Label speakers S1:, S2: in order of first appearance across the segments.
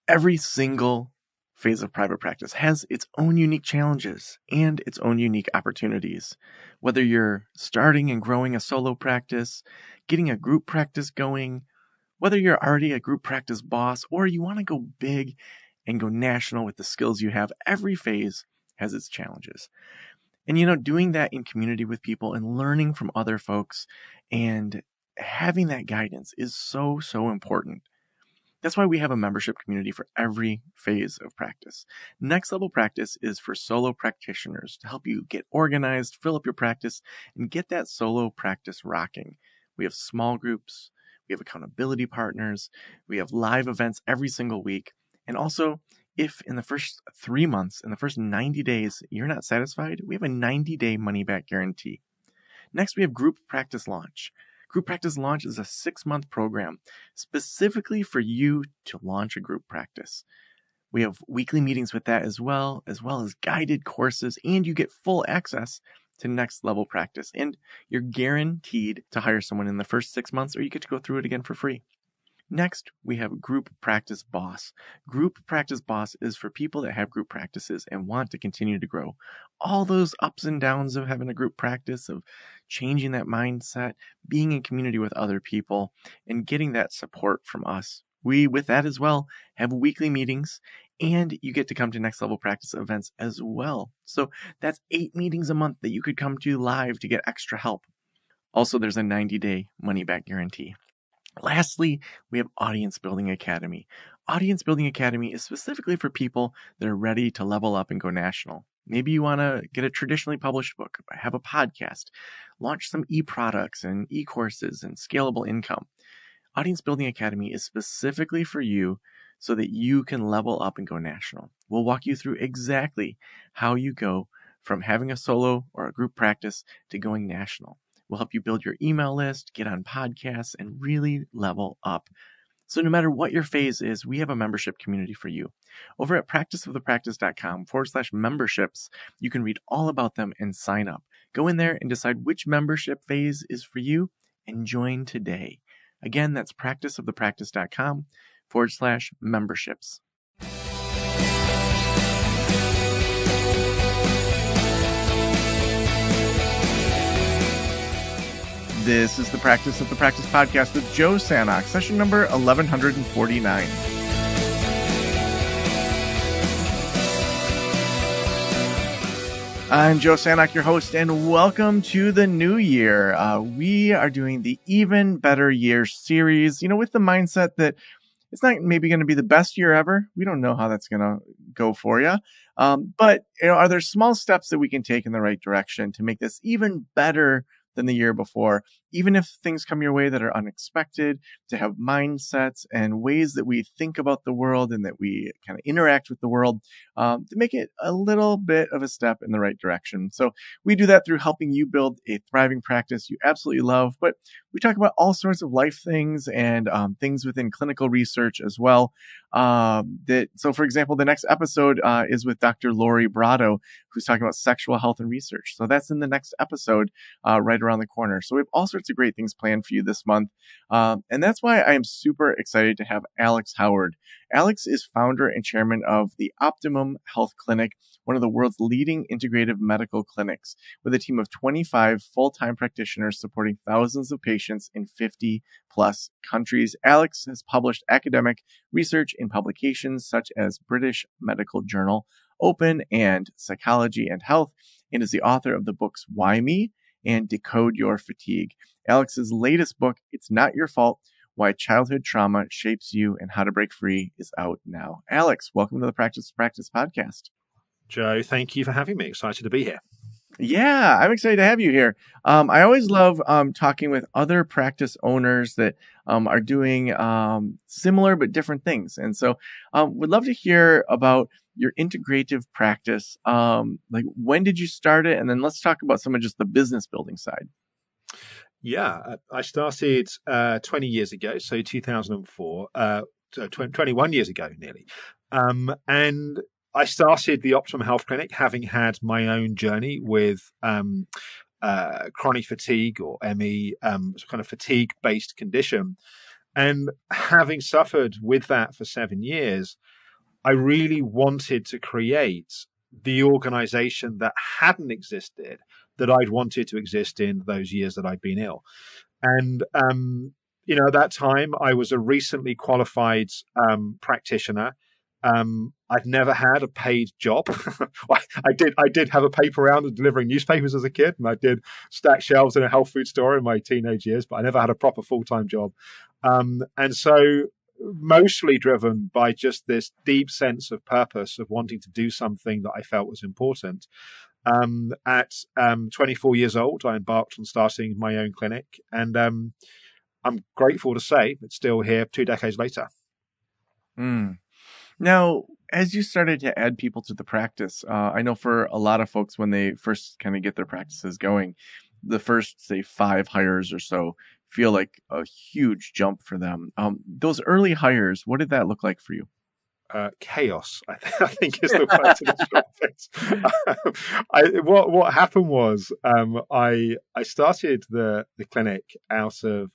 S1: Every single phase of private practice has its own unique challenges and its own unique opportunities. Whether you're starting and growing a solo practice, getting a group practice going, whether you're already a group practice boss, or you want to go big and go national with the skills you have, every phase has its challenges. And doing that in community with people and learning from other folks and having that guidance is so, so important. That's why we have a membership community for every phase of practice. Next Level Practice is for solo practitioners to help you get organized, fill up your practice, and get that solo practice rocking. We have small groups, we have accountability partners, we have live events every single week. And also, if in the first 3 months, in the first 90 days, you're not satisfied, we have a 90-day money-back guarantee. Next, we have Group Practice Launch. Group Practice Launch is a 6-month program specifically for you to launch a group practice. We have weekly meetings with that as well as guided courses, and you get full access to Next Level Practice. And you're guaranteed to hire someone in the first 6 months, or you get to go through it again for free. Next, we have Group Practice Boss. Group Practice Boss is for people that have group practices and want to continue to grow. All those ups and downs of having a group practice, of changing that mindset, being in community with other people, and getting that support from us. We, with that as well, have weekly meetings, and you get to come to Next Level Practice events as well. So that's 8 meetings a month that you could come to live to get extra help. Also, there's a 90-day money-back guarantee. Lastly, we have Audience Building Academy. Audience Building Academy is specifically for people that are ready to level up and go national. Maybe you want to get a traditionally published book, have a podcast, launch some e-products and e-courses and scalable income. Audience Building Academy is specifically for you so that you can level up and go national. We'll walk you through exactly how you go from having a solo or a group practice to going national. We'll help you build your email list, get on podcasts, and really level up. So no matter what your phase is, we have a membership community for you. Over at practiceofthepractice.com/memberships, you can read all about them and sign up. Go in there and decide which membership phase is for you and join today. Again, that's practiceofthepractice.com/memberships. This is the Practice of the Practice podcast with Joe Sanok, session number 1149. I'm Joe Sanok, your host, and welcome to the new year. We are doing the Even Better Year series, with the mindset that it's not maybe going to be the best year ever. We don't know how that's going to go for you. But are there small steps that we can take in the right direction to make this even better than the year before, even if things come your way that are unexpected, to have mindsets and ways that we think about the world and that we kind of interact with the world to make it a little bit of a step in the right direction. So we do that through helping you build a thriving practice you absolutely love, but we talk about all sorts of life things and things within clinical research as well. So for example, the next episode is with Dr. Lori Brado, who's talking about sexual health and research. So that's in the next episode right around the corner. So we have all sorts of great things planned for you this month. And that's why I am super excited to have Alex Howard. Alex is founder and chairman of the Optimum Health Clinic, one of the world's leading integrative medical clinics, with a team of 25 full-time practitioners supporting thousands of patients in 50 plus countries. Alex has published academic research in publications such as British Medical Journal, Open, and Psychology and Health, and is the author of the books Why Me and Decode Your Fatigue. Alex's latest book, It's Not Your Fault, Why Childhood Trauma Shapes You and How to Break Free, is out now. Alex, welcome to the Practice podcast.
S2: Joe, thank you for having me. Excited to be here.
S1: Yeah, I'm excited to have you here. I always love talking with other practice owners that are doing similar but different things. And so would love to hear about your integrative practice. Like, when did you start it? And then let's talk about some of just the business building side.
S2: Yeah, I started 20 years ago, so 2004, 21 years ago nearly. And I started the Optimum Health Clinic having had my own journey with chronic fatigue, or ME, kind of fatigue-based condition. And having suffered with that for 7 years, I really wanted to create the organization that hadn't existed that I'd wanted to exist in those years that I'd been ill. And, at that time, I was a recently qualified practitioner. I'd never had a paid job. I did have a paper round of delivering newspapers as a kid, and I did stack shelves in a health food store in my teenage years, but I never had a proper full-time job. And so mostly driven by just this deep sense of purpose of wanting to do something that I felt was important. At 24 years old, I embarked on starting my own clinic, and I'm grateful to say it's still here 2 decades later.
S1: Mm. Now, as you started to add people to the practice, I know for a lot of folks, when they first kind of get their practices going, the first, say, 5 hires or so feel like a huge jump for them. Those early hires, what did that look like for you?
S2: Chaos, I think is the word to describe it. What happened was I started the clinic out of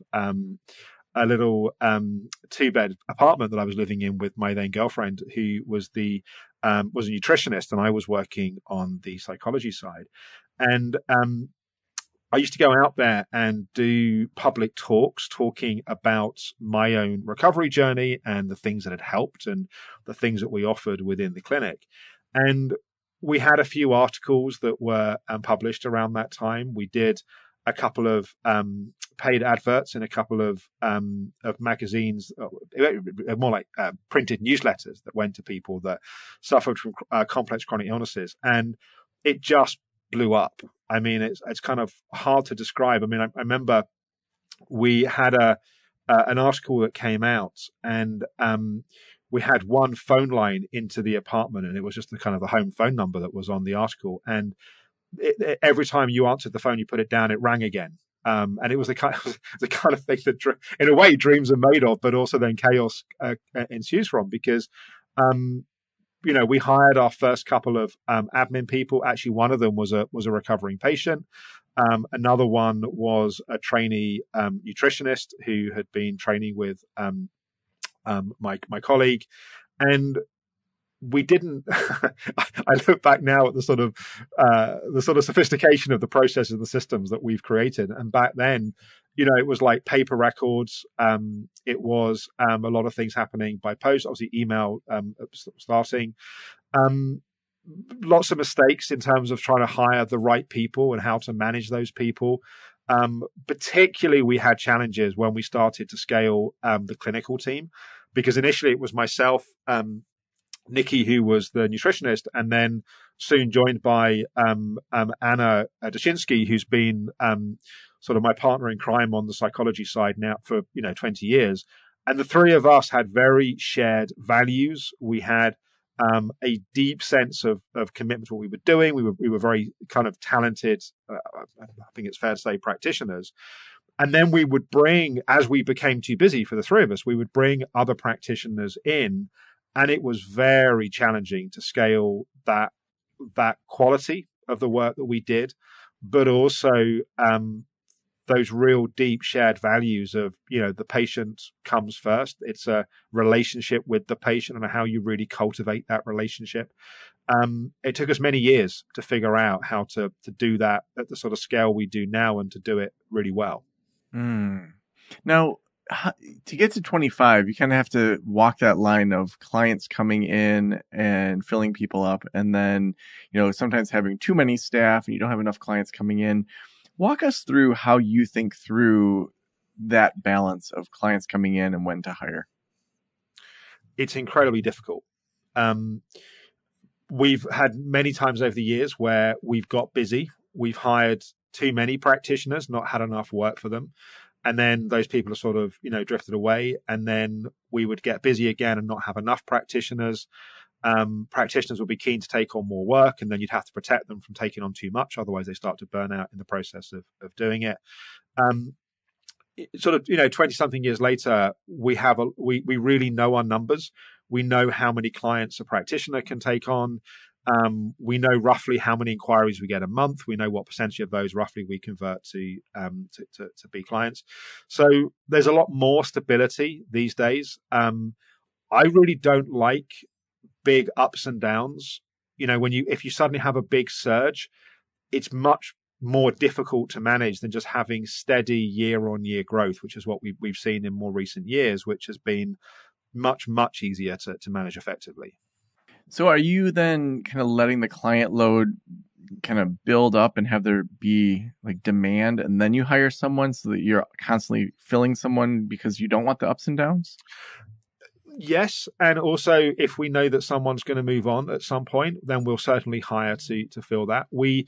S2: a little 2-bed apartment that I was living in with my then girlfriend, who was was a nutritionist, and I was working on the psychology side. And I used to go out there and do public talks talking about my own recovery journey and the things that had helped and the things that we offered within the clinic. And we had a few articles that were published around that time. We did a couple of paid adverts in a couple of magazines, more like printed newsletters that went to people that suffered from complex chronic illnesses. And it just blew up. I mean, it's kind of hard to describe. I mean, I remember we had an article that came out, and we had one phone line into the apartment, and it was just the kind of the home phone number that was on the article. And every time you answered the phone, you put it down, it rang again. And it was the kind of thing that, in a way, dreams are made of, but also then chaos ensues from, because we hired our first couple of admin people. Actually, one of them was a recovering patient. Another one was a trainee nutritionist who had been training with my colleague, and we didn't. I look back now at the sort of sophistication of the processes and the systems that we've created, and back then, it was like paper records. It was a lot of things happening by post, obviously email starting. Lots of mistakes in terms of trying to hire the right people and how to manage those people. Particularly, we had challenges when we started to scale the clinical team, because initially it was myself, Nikki, who was the nutritionist, and then soon joined by Anna Dashinsky, who's been sort of my partner in crime on the psychology side now for 20 years. And the three of us had very shared values. We had a deep sense of commitment to what we were doing. We were very kind of talented, I think it's fair to say, practitioners. And then we would bring, as we became too busy for the three of us, we would bring other practitioners in, and it was very challenging to scale that quality of the work that we did, but also those real deep shared values of, the patient comes first. It's a relationship with the patient and how you really cultivate that relationship. It took us many years to figure out how to do that at the sort of scale we do now, and to do it really well.
S1: Now, to get to 25, you kind of have to walk that line of clients coming in and filling people up, and then, sometimes having too many staff and you don't have enough clients coming in. Walk us through how you think through that balance of clients coming in and when to hire.
S2: It's incredibly difficult. We've had many times over the years where we've got busy. We've hired too many practitioners, not had enough work for them. And then those people are sort of, drifted away. And then we would get busy again and not have enough practitioners. Practitioners would be keen to take on more work, and then you'd have to protect them from taking on too much. Otherwise, they start to burn out in the process of doing it. Sort of, 20 something years later, we really know our numbers. We know how many clients a practitioner can take on. We know roughly how many inquiries we get a month. We know what percentage of those roughly we convert to be clients. So there's a lot more stability these days. I really don't like big ups and downs. If you suddenly have a big surge, it's much more difficult to manage than just having steady year-on-year growth, which is what we've seen in more recent years, which has been much easier to manage effectively.
S1: So are you then kind of letting the client load kind of build up and have there be like demand, and then you hire someone so that you're constantly filling someone because you don't want the ups and downs?
S2: Yes, and also if we know that someone's going to move on at some point, then we'll certainly hire to fill that. We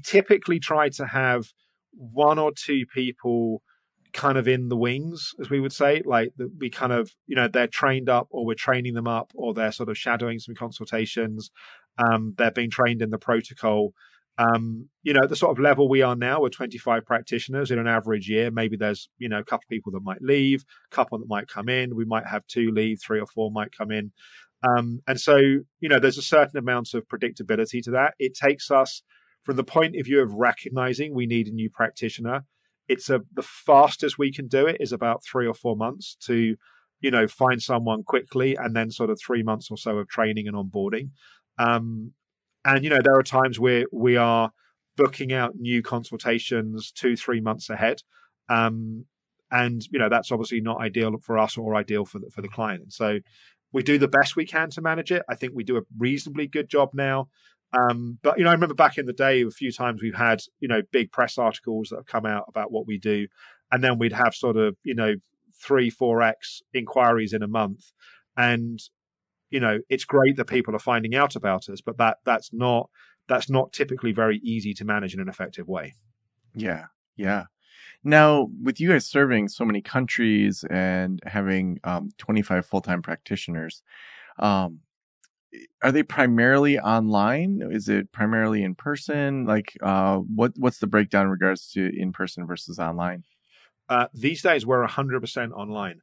S2: typically try to have one or two people kind of in the wings, as we would say, like we kind of, they're trained up, or we're training them up, or they're sort of shadowing some consultations. They're being trained in the protocol. At the sort of level we are now, we're 25 practitioners in an average year. Maybe there's, a couple of people that might leave, a couple that might come in. We might have two leave, three or four might come in. And so, there's a certain amount of predictability to that. It takes us, from the point of view of recognizing we need a new practitioner, the fastest we can do it is about 3 or 4 months to, find someone quickly, and then sort of 3 months or so of training and onboarding. And there are times where we are booking out new consultations 2-3 months ahead. And that's obviously not ideal for us or ideal for the client. And so we do the best we can to manage it. I think we do a reasonably good job now. But I remember back in the day, a few times we've had big press articles that have come out about what we do, and then we'd have sort of 3-4x inquiries in a month. And it's great that people are finding out about us, but that's not typically very easy to manage in an effective way.
S1: Yeah, yeah. Now, with you guys serving so many countries and having 25 full-time practitioners, um, are they primarily online? Is it primarily in person? Like, what's the breakdown in regards to in person versus online?
S2: These days, we're 100% online.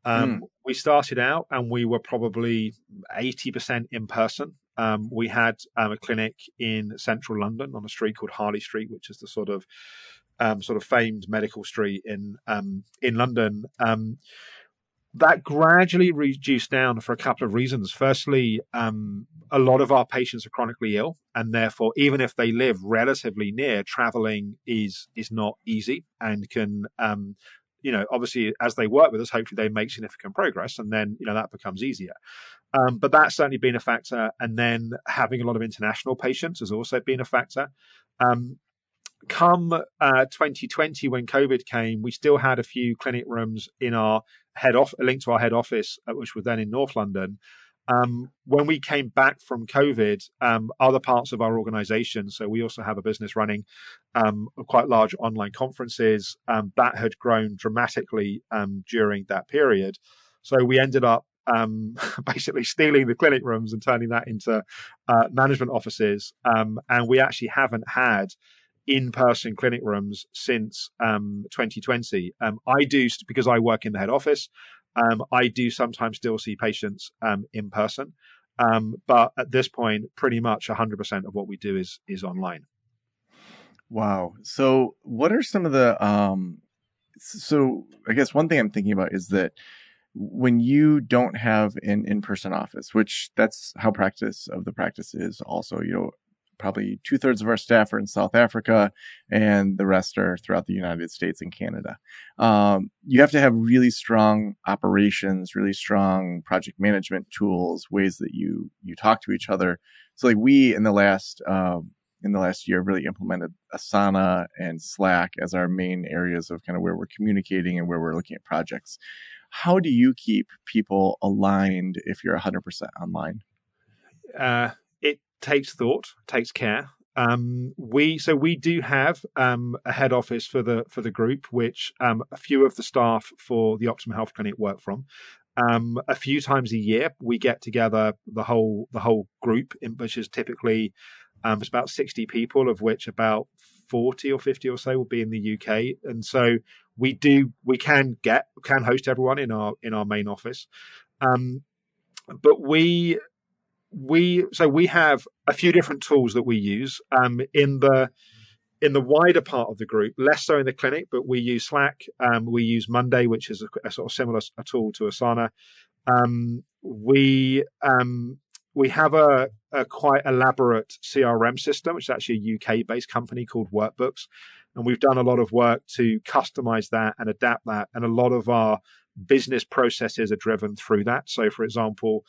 S1: Mm,
S2: We started out and we were probably 80% in person. We had a clinic in central London on a street called Harley Street, which is the sort of famed medical street in London. That gradually reduced down for a couple of reasons. Firstly, a lot of our patients are chronically ill, and therefore, even if they live relatively near, traveling is not easy, and can, obviously, as they work with us, hopefully they make significant progress, and then that becomes easier. But that's certainly been a factor, and then having a lot of international patients has also been a factor. Um, Come 2020, when COVID came, we still had a few clinic rooms in our linked to our head office, which was then in North London. When we came back from COVID, other parts of our organization, so we also have a business running quite large online conferences, that had grown dramatically during that period. So we ended up basically stealing the clinic rooms and turning that into management offices. And we actually haven't had in-person clinic rooms since 2020. I do, because I work in the head office. I do sometimes still see patients in person, but at this point, pretty much 100% of what we do is online.
S1: wow. So, what are some of the so I guess one thing I'm thinking about is that when you don't have an in-person office, which that's how practice of the practice is also, probably 2/3 of our staff are in South Africa and the rest are throughout the United States and Canada. You have to have really strong operations, really strong project management tools, ways that you talk to each other. So like we in the last year really implemented Asana and Slack as our main areas of kind of where we're communicating and where we're looking at projects. How do you keep people aligned if you're 100% online?
S2: It takes thought, takes care. We do have a head office for the group, which a few of the staff for the Optimum Health Clinic work from. A few times a year, we get together the whole group, which is typically it's about 60 people, of which about 40 or 50 or so will be in the UK, and so we can host everyone in our main office, but we we have a few different tools that we use in the wider part of the group, less so in the clinic, but we use Slack. We use Monday, which is a sort of similar a tool to Asana. Um, we we have a quite elaborate CRM system, which is actually a UK-based company called Workbooks, and we've done a lot of work to customize that and adapt that. And a lot of our business processes are driven through that. So, for example,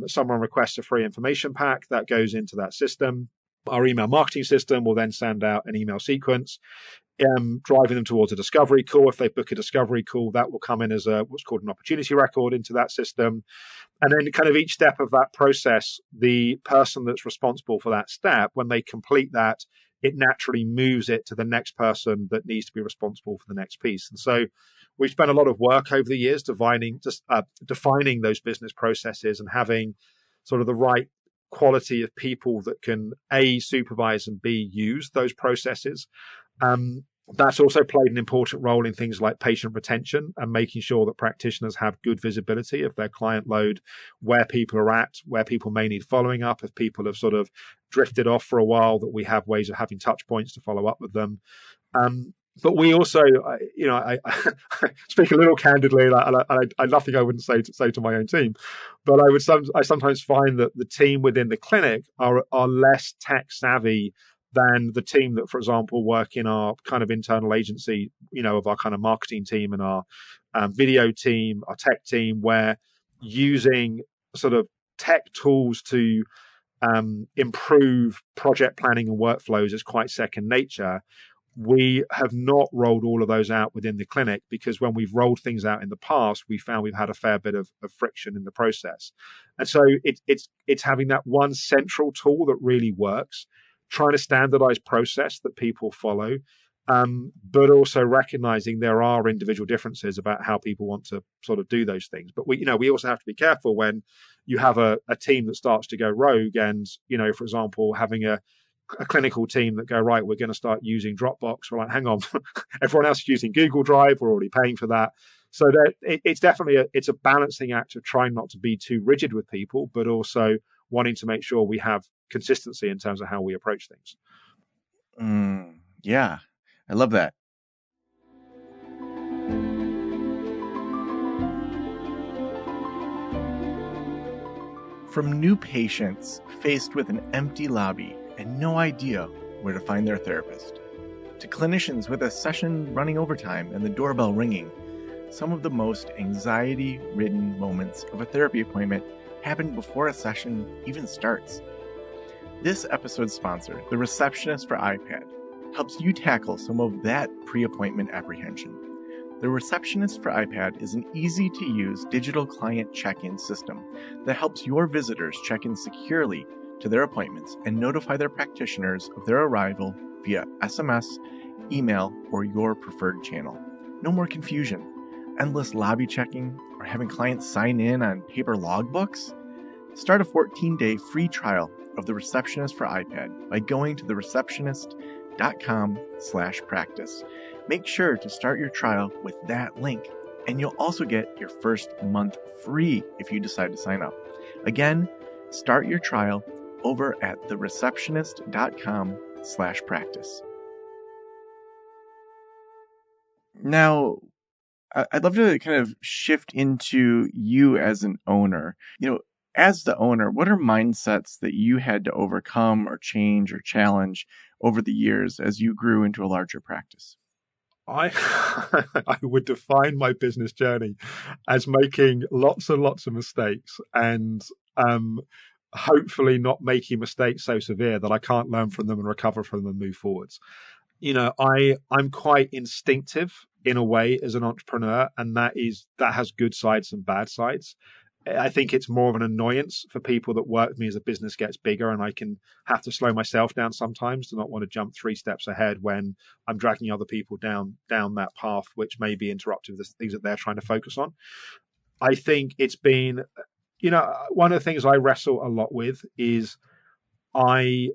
S2: someone requests a free information pack that goes into that system. Our email marketing system will then send out an email sequence, driving them towards a discovery call. If they book a discovery call, that will come in as what's called an opportunity record into that system. And then kind of each step of that process, the person that's responsible for that step, when they complete that, it naturally moves it to the next person that needs to be responsible for the next piece. And so we've spent a lot of work over the years defining those business processes and having sort of the right quality of people that can A, supervise and B, use those processes. That's also played an important role in things like patient retention and making sure that practitioners have good visibility of their client load, where people are at, where people may need following up, if people have sort of drifted off for a while, that we have ways of having touch points to follow up with them. But we also, I speak a little candidly, nothing I wouldn't say to my own team, but I sometimes find that the team within the clinic are less tech savvy than the team that, for example, work in our kind of internal agency, of our kind of marketing team and our video team, our tech team, where using sort of tech tools to improve project planning and workflows is quite second nature. We have not rolled all of those out within the clinic because when we've rolled things out in the past, we found we've had a fair bit of friction in the process. And so it's having that one central tool that really works, trying to standardize process that people follow, but also recognizing there are individual differences about how people want to sort of do those things. But we also have to be careful when you have a team that starts to go rogue and, for example, having a clinical team that go, right, we're going to start using Dropbox. We're like, hang on, everyone else is using Google Drive. We're already paying for that. So it's definitely it's a balancing act of trying not to be too rigid with people, but also wanting to make sure we have consistency in terms of how we approach things.
S1: Yeah, I love that. From new patients faced with an empty lobby and no idea where to find their therapist, to clinicians with a session running overtime and the doorbell ringing, some of the most anxiety-ridden moments of a therapy appointment happen before a session even starts. This episode's sponsor, the Receptionist for iPad, helps you tackle some of that pre-appointment apprehension. The Receptionist for iPad is an easy-to-use digital client check-in system that helps your visitors check in securely to their appointments and notify their practitioners of their arrival via SMS, email, or your preferred channel. No more confusion, endless lobby checking, or having clients sign in on paper logbooks. Start a 14-day free trial of the Receptionist for iPad by going to thereceptionist.com/practice. Make sure to start your trial with that link, and you'll also get your first month free if you decide to sign up. Again, start your trial over at thereceptionist.com/practice. Now, I'd love to kind of shift into you as an owner. As the owner, what are mindsets that you had to overcome or change or challenge over the years as you grew into a larger practice?
S2: I would define my business journey as making lots and lots of mistakes and hopefully not making mistakes so severe that I can't learn from them and recover from them and move forwards. I'm quite instinctive in a way as an entrepreneur, and that has good sides and bad sides. I think it's more of an annoyance for people that work with me as a business gets bigger, and I can have to slow myself down sometimes to not want to jump 3 steps ahead when I'm dragging other people down that path, which may be interruptive to the things that they're trying to focus on. I think it's been, one of the things I wrestle a lot with is I'm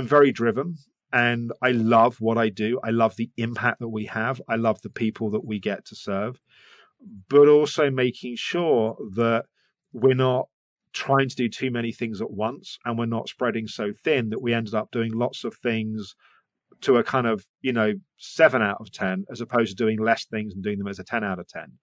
S2: very driven and I love what I do. I love the impact that we have. I love the people that we get to serve, but also making sure that we're not trying to do too many things at once, and we're not spreading so thin that we ended up doing lots of things to a kind of 7 out of 10, as opposed to doing less things and doing them as a 10 out of 10.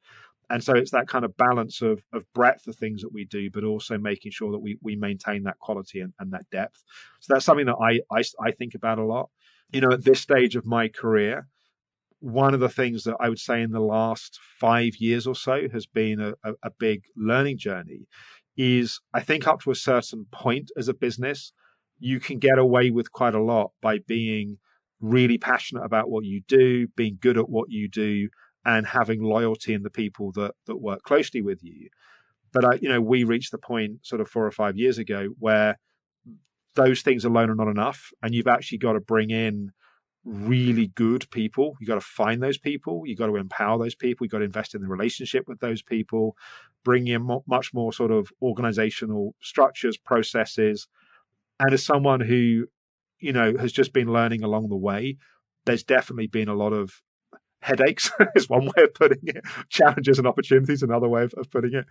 S2: And so it's that kind of balance of breadth of things that we do, but also making sure that we maintain that quality and that depth. So that's something that I think about a lot. At this stage of my career, one of the things that I would say in the last 5 years or so has been a big learning journey is, I think, up to a certain point as a business, you can get away with quite a lot by being really passionate about what you do, being good at what you do, and having loyalty in the people that work closely with you. But we reached the point sort of 4 or 5 years ago where those things alone are not enough, and you've actually got to bring in really good people. You got to find those people. You got to empower those people. You got to invest in the relationship with those people, bring in much more sort of organizational structures, processes. And as someone who, has just been learning along the way, there's definitely been a lot of headaches is one way of putting it. Challenges and opportunities, another way of putting it.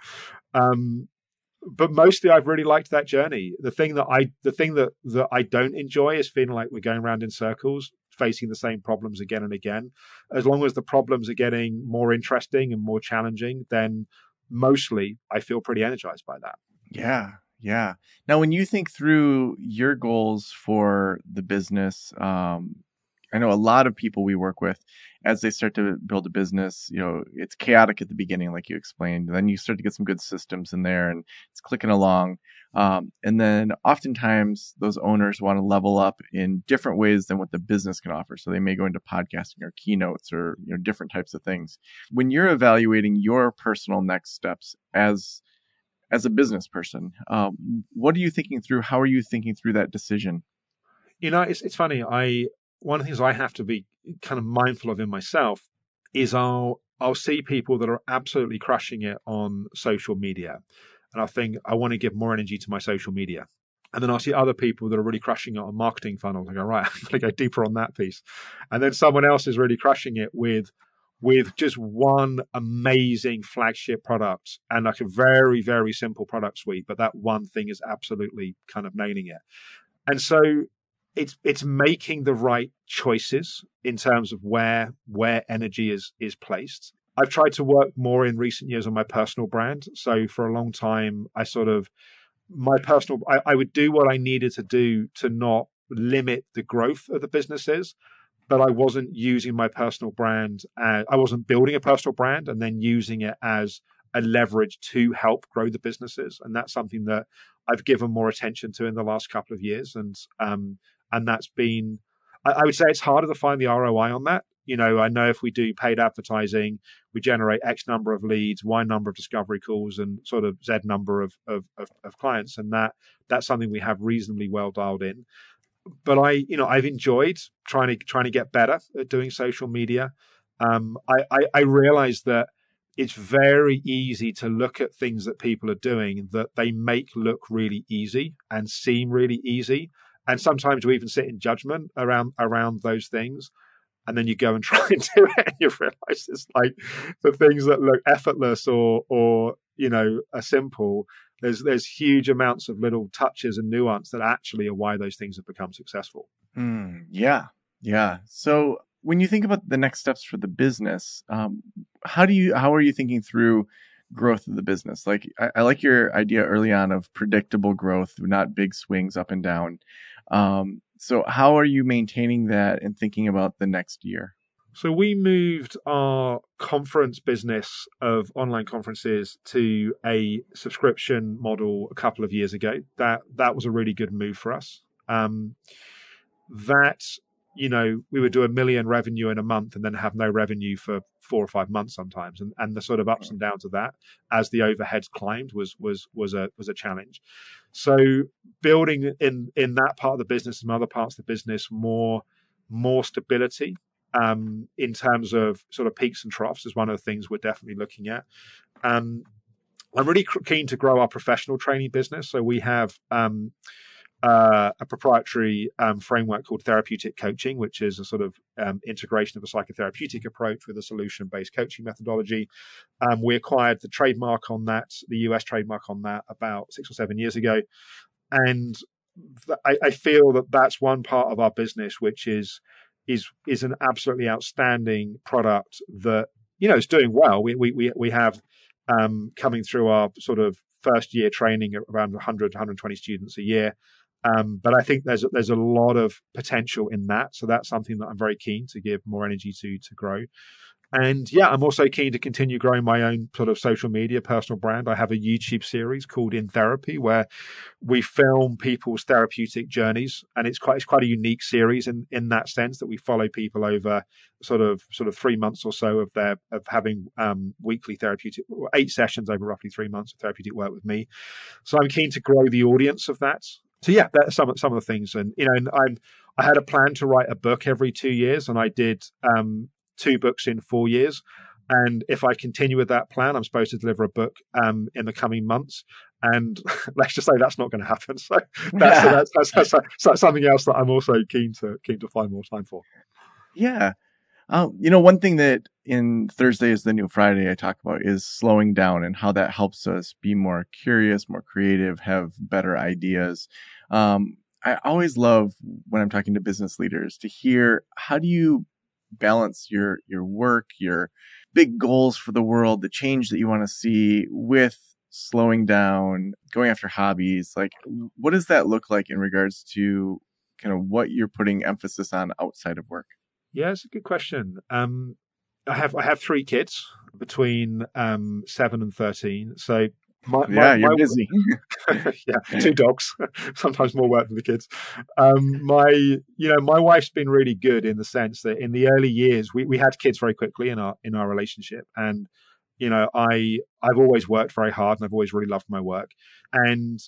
S2: But mostly, I've really liked that journey. The thing that I don't enjoy is feeling like we're going around in circles, facing the same problems again and again. As long as the problems are getting more interesting and more challenging, then mostly I feel pretty energized by that.
S1: Yeah. Yeah. Now, when you think through your goals for the business, I know a lot of people we work with, as they start to build a business, it's chaotic at the beginning, like you explained. Then you start to get some good systems in there and it's clicking along. And then oftentimes those owners want to level up in different ways than what the business can offer. So they may go into podcasting or keynotes or, different types of things. When you're evaluating your personal next steps as a business person, what are you thinking through? How are you thinking through that decision?
S2: It's funny. One of the things I have to be kind of mindful of in myself is I'll see people that are absolutely crushing it on social media, and I think I want to give more energy to my social media. And then I'll see other people that are really crushing it on marketing funnels. I go, right, I'm going to go deeper on that piece. And then someone else is really crushing it with just one amazing flagship product and like a very, very simple product suite. But that one thing is absolutely kind of nailing it. And so it's making the right choices in terms of where energy is placed. I've tried to work more in recent years on my personal brand. So for a long time, I would do what I needed to do to not limit the growth of the businesses, but I wasn't using my personal brand. I wasn't building a personal brand and then using it as a leverage to help grow the businesses. And that's something that I've given more attention to in the last couple of years. And that's been, I would say it's harder to find the ROI on that. I know if we do paid advertising, we generate X number of leads, Y number of discovery calls, and sort of Z number of clients. And that's something we have reasonably well dialed in. But I've enjoyed trying to get better at doing social media. I realize that it's very easy to look at things that people are doing that they make look really easy and seem really easy. And sometimes we even sit in judgment around those things. And then you go and try and do it, and you realize it's like the things that look effortless or are simple. There's huge amounts of little touches and nuance that actually are why those things have become successful.
S1: Yeah. So when you think about the next steps for the business, how are you thinking through growth of the business? Like I like your idea early on of predictable growth, not big swings up and down. So how are you maintaining that and thinking about the next year?
S2: So we moved our conference business of online conferences to a subscription model a couple of years ago. That was a really good move for us. We would do $1 million revenue in a month and then have no revenue for 4 or 5 months sometimes. And the sort of ups and downs of that as the overheads climbed was a challenge. So building in that part of the business and other parts of the business more stability in terms of sort of peaks and troughs is one of the things we're definitely looking at. I'm really keen to grow our professional training business. So we have a proprietary framework called therapeutic coaching, which is a sort of integration of a psychotherapeutic approach with a solution-based coaching methodology. We acquired the trademark on that, the US trademark on that, about 6 or 7 years ago. And I feel that that's one part of our business, which is an absolutely outstanding product that, is doing well. We have coming through our sort of first year training around 100 120 students a year. But I think there's a lot of potential in that. So that's something that I'm very keen to give more energy to grow. And yeah, I'm also keen to continue growing my own sort of social media personal brand. I have a YouTube series called In Therapy, where we film people's therapeutic journeys, and it's quite a unique series in that sense that we follow people over sort of 3 months or so of having weekly therapeutic 8 sessions over roughly 3 months of therapeutic work with me. So I'm keen to grow the audience of that. So yeah, that's some of the things, and I had a plan to write a book every 2 years, and I did 2 books in 4 years. And if I continue with that plan, I'm supposed to deliver a book in the coming months. And let's just say that's not going to happen. So that's something else that I'm also keen to find more time for.
S1: Yeah. One thing that in Thursday is the New Friday I talk about is slowing down and how that helps us be more curious, more creative, have better ideas. I always love when I'm talking to business leaders to hear, how do you balance your work, your big goals for the world, the change that you want to see, with slowing down, going after hobbies? Like, what does that look like in regards to kind of what you're putting emphasis on outside of work?
S2: Yeah, it's a good question. I have 3 kids between 7 and 13. So
S1: you're busy.
S2: yeah, 2 dogs, sometimes more work than the kids. My wife's been really good in the sense that in the early years we had kids very quickly in our relationship, and I've always worked very hard and I've always really loved my work. And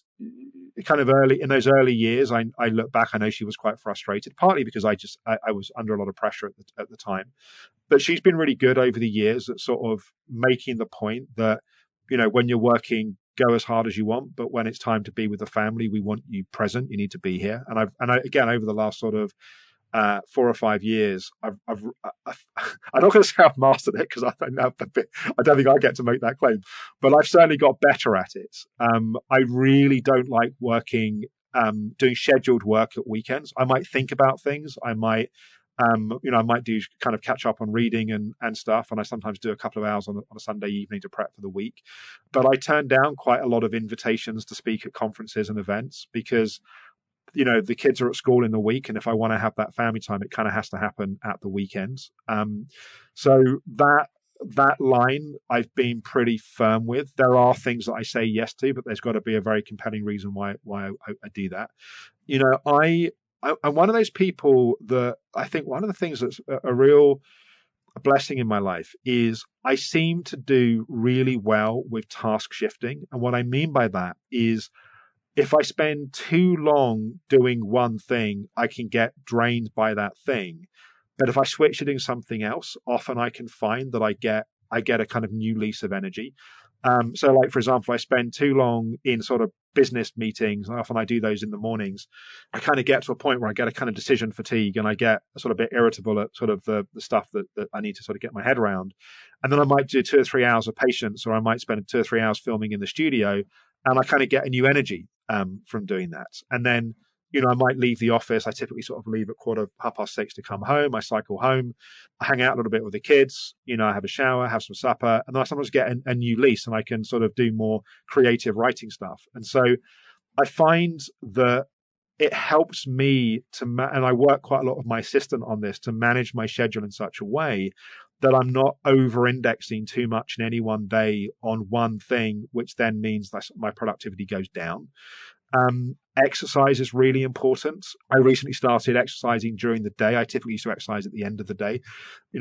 S2: kind of in those early years, I look back, I know she was quite frustrated, partly because I was under a lot of pressure at the time. But she's been really good over the years at sort of making the point that, when you're working, go as hard as you want, but when it's time to be with the family, we want you present. You need to be here. And again, over the last sort of 4 or 5 years, I'm not going to say I've mastered it, because I don't think I get to make that claim, but I've certainly got better at it. I really don't like working, doing scheduled work at weekends. I might think about things. I might do kind of catch up on reading and stuff. And I sometimes do a couple of hours on a Sunday evening to prep for the week. But I turn down quite a lot of invitations to speak at conferences and events because, the kids are at school in the week. And if I want to have that family time, it kind of has to happen at the weekends. So that line I've been pretty firm with. There are things that I say yes to, but there's got to be a very compelling reason why I do that. I'm one of those people that I think one of the things that's a real blessing in my life is I seem to do really well with task shifting. And what I mean by that is, if I spend too long doing one thing, I can get drained by that thing. But if I switch to doing something else, often I can find that I get a kind of new lease of energy. So like, for example, I spend too long in sort of business meetings, and often I do those in the mornings. I kind of get to a point where I get a kind of decision fatigue, and I get sort of a bit irritable at sort of the stuff that I need to sort of get my head around. And then I might do 2 or 3 hours of patience, or I might spend 2 or 3 hours filming in the studio, and I kind of get a new energy from doing that. And then, I might leave the office. I typically sort of leave at 6:15 to come home. I cycle home. I hang out a little bit with the kids. I have a shower, have some supper, and then I sometimes get a new lease, and I can sort of do more creative writing stuff. And so I find that it helps me and I work quite a lot with my assistant on this, to manage my schedule in such a way that I'm not over-indexing too much in any one day on one thing, which then means that my productivity goes down. Exercise is really important. I recently started exercising during the day. I typically used to exercise at the end of the day.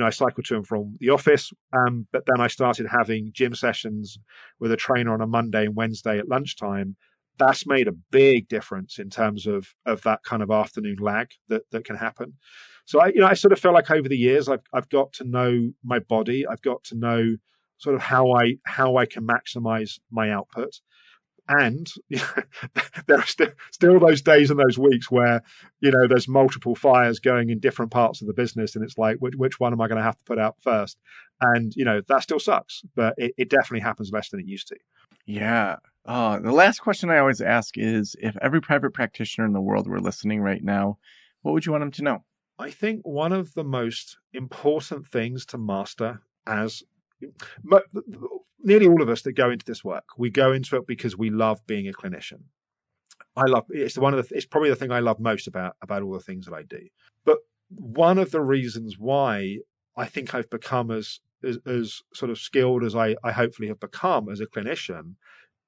S2: I cycle to and from the office, but then I started having gym sessions with a trainer on a Monday and Wednesday at lunchtime. That's made a big difference in terms of that kind of afternoon lag that can happen. So I sort of feel like over the years I've got to know my body. I've got to know sort of how I can maximize my output. And there are still those days and those weeks where, there's multiple fires going in different parts of the business. And it's like, which one am I going to have to put out first? And, that still sucks, but it definitely happens less than it used to.
S1: Yeah. The last question I always ask is, if every private practitioner in the world were listening right now, what would you want them to know?
S2: I think one of the most important things to master, as nearly all of us that go into this work, we go into it because we love being a clinician. It's probably the thing I love most about all the things that I do. But one of the reasons why I think I've become as sort of skilled as I hopefully have become as a clinician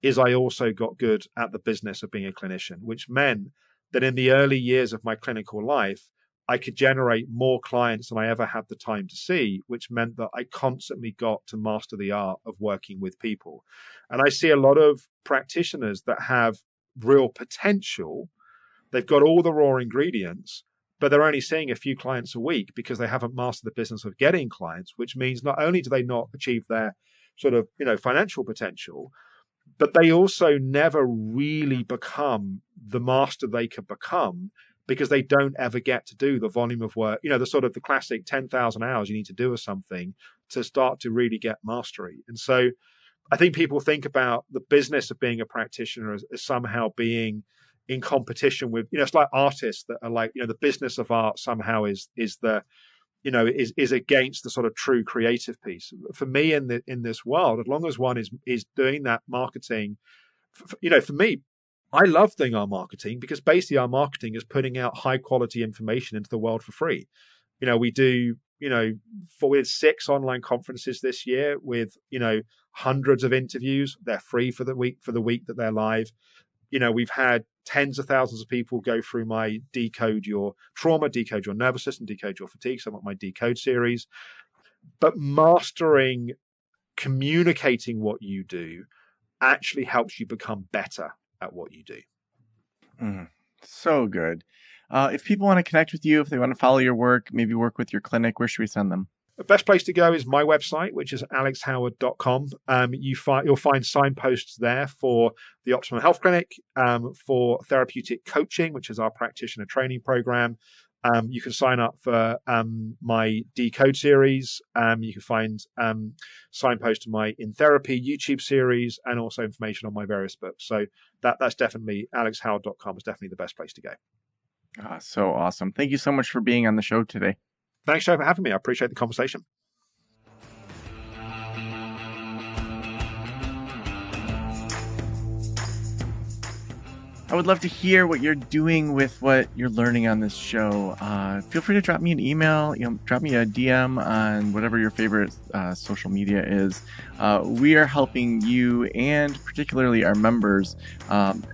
S2: is I also got good at the business of being a clinician, which meant that in the early years of my clinical life, I could generate more clients than I ever had the time to see, which meant that I constantly got to master the art of working with people. And I see a lot of practitioners that have real potential. They've got all the raw ingredients, but they're only seeing a few clients a week because they haven't mastered the business of getting clients, which means not only do they not achieve their sort of, financial potential, but they also never really become the master they could become because they don't ever get to do the volume of work, the classic 10,000 hours you need to do or something to start to really get mastery. And so I think people think about the business of being a practitioner as somehow being in competition with, it's like artists that are like, the business of art somehow is against the sort of true creative piece. For me in this world, as long as one is doing that marketing, for me, I love doing our marketing because basically our marketing is putting out high quality information into the world for free. We do, we had 6 online conferences this year with, hundreds of interviews. They're free for the week that they're live. We've had tens of thousands of people go through my Decode Your Trauma, Decode Your Nervous System, Decode Your Fatigue, some of my Decode series. But mastering communicating what you do actually helps you become better at what you do.
S1: So good. If people want to connect with you, if they want to follow your work, maybe work with your clinic, where should we send them?
S2: The best place to go is my website, which is alexhoward.com. You'll find signposts there for the Optimum Health Clinic, for therapeutic coaching, which is our practitioner training program. You can sign up for my Decode series. You can find signposts to my In Therapy YouTube series and also information on my various books. So that's definitely alexhoward.com is definitely the best place to go.
S1: So awesome. Thank you so much for being on the show today.
S2: Thanks, Joe, for having me. I appreciate the conversation.
S1: I would love to hear what you're doing with what you're learning on this show. Feel free to drop me an email, drop me a DM on whatever your favorite social media is. We are helping you and particularly our members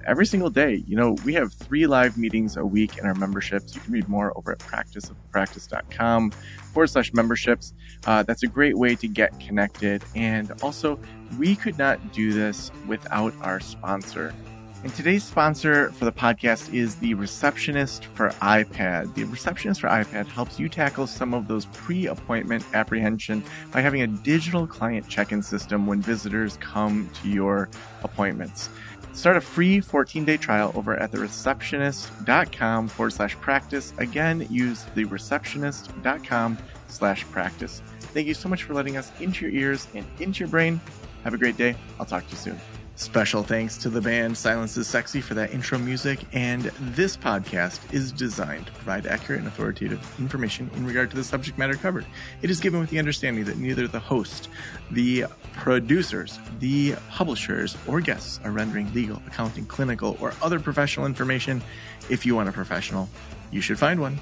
S1: every single day. We have 3 live meetings a week in our memberships. You can read more over at practiceofpractice.com/memberships. That's a great way to get connected. And also, we could not do this without our sponsor. And today's sponsor for the podcast is the Receptionist for iPad. The Receptionist for iPad helps you tackle some of those pre-appointment apprehension by having a digital client check-in system when visitors come to your appointments. Start a free 14-day trial over at thereceptionist.com/practice. Again, use thereceptionist.com/practice. Thank you so much for letting us into your ears and into your brain. Have a great day. I'll talk to you soon. Special thanks to the band Silence is Sexy for that intro music, and this podcast is designed to provide accurate and authoritative information in regard to the subject matter covered. It is given with the understanding that neither the host, the producers, the publishers, or guests are rendering legal, accounting, clinical, or other professional information. If you want a professional, you should find one.